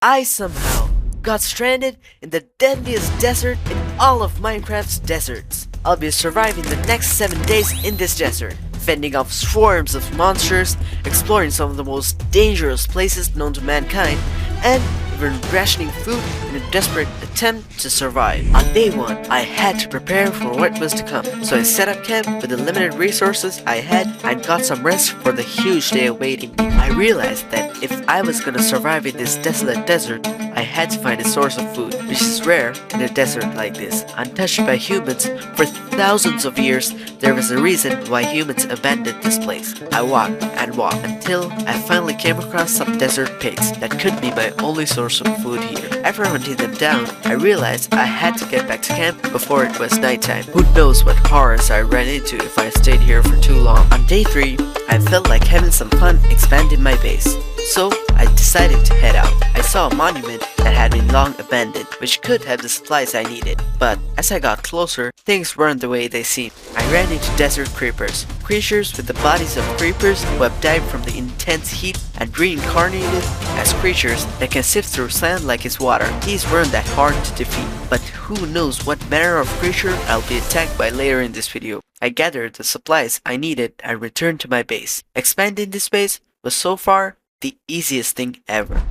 I somehow got stranded in the deadliest desert in all of Minecraft's deserts. I'll be surviving the next 7 days in this desert, fending off swarms of monsters, exploring some of the most dangerous places known to mankind, and even rationing food in a desperate attempt to survive. On day 1, I had to prepare for what was to come, so I set up camp with the limited resources I had and got some rest for the huge day awaiting me. I realized that if I was gonna survive in this desolate desert, I had to find a source of food, which is rare in a desert like this. Untouched by humans for thousands of years, there was a reason why humans abandoned this place. I walked and walked until I finally came across some desert pigs that could be my only source of food here. After hunting them down, I realized I had to get back to camp before it was nighttime. Who knows what horrors I ran into if I stayed here for too long. On day 3, I felt like having some fun expanding my base. So I decided to head out. I saw a monument that had been long abandoned, which could have the supplies I needed. But as I got closer, things weren't the way they seemed. I ran into desert creepers, creatures with the bodies of creepers who have died from the intense heat and reincarnated as creatures that can sift through sand like it's water. These weren't that hard to defeat, but who knows what manner of creature I'll be attacked by later in this video. I gathered the supplies I needed and returned to my base. Expanding this base was so far the easiest thing ever.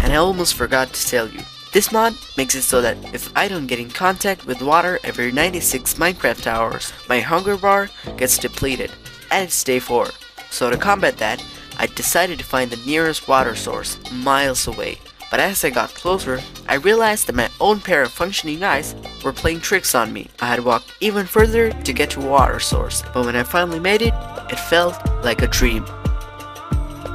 And I almost forgot to tell you, this mod makes it so that if I don't get in contact with water every 96 Minecraft hours, my hunger bar gets depleted, and it's day 4. So to combat that, I decided to find the nearest water source miles away. But as I got closer, I realized that my own pair of functioning eyes were playing tricks on me. I had walked even further to get to a water source, but when I finally made it, it felt like a dream.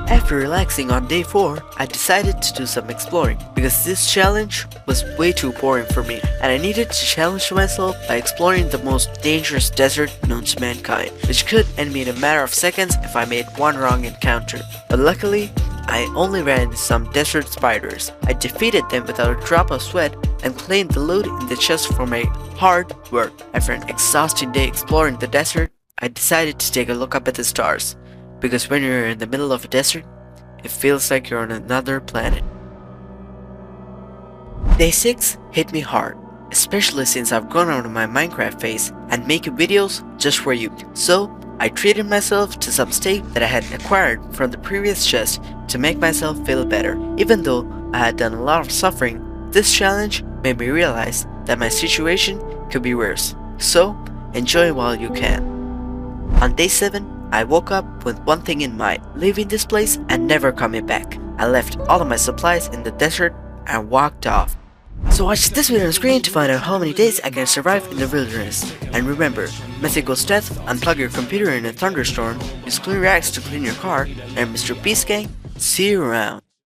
After relaxing on day 4, I decided to do some exploring because this challenge was way too boring for me and I needed to challenge myself by exploring the most dangerous desert known to mankind, which could end me in a matter of seconds if I made one wrong encounter. But luckily, I only ran into some desert spiders. I defeated them without a drop of sweat and claimed the loot in the chest for my hard work. After an exhausting day exploring the desert, I decided to take a look up at the stars. Because when you're in the middle of a desert, it feels like you're on another planet. Day 6 hit me hard, especially since I've gone out of my Minecraft phase and making videos just for you. So I treated myself to some steak that I had acquired from the previous chest to make myself feel better. Even though I had done a lot of suffering, this challenge made me realize that my situation could be worse. So enjoy while you can. On day 7, I woke up with one thing in mind, leaving this place and never coming back. I left all of my supplies in the desert and walked off. So watch this video on the screen to find out how many days I can survive in the wilderness. And remember, Mythical Stealth, unplug your computer in a thunderstorm, use clean rags to clean your car, and Mr. Peace Gang, see you around.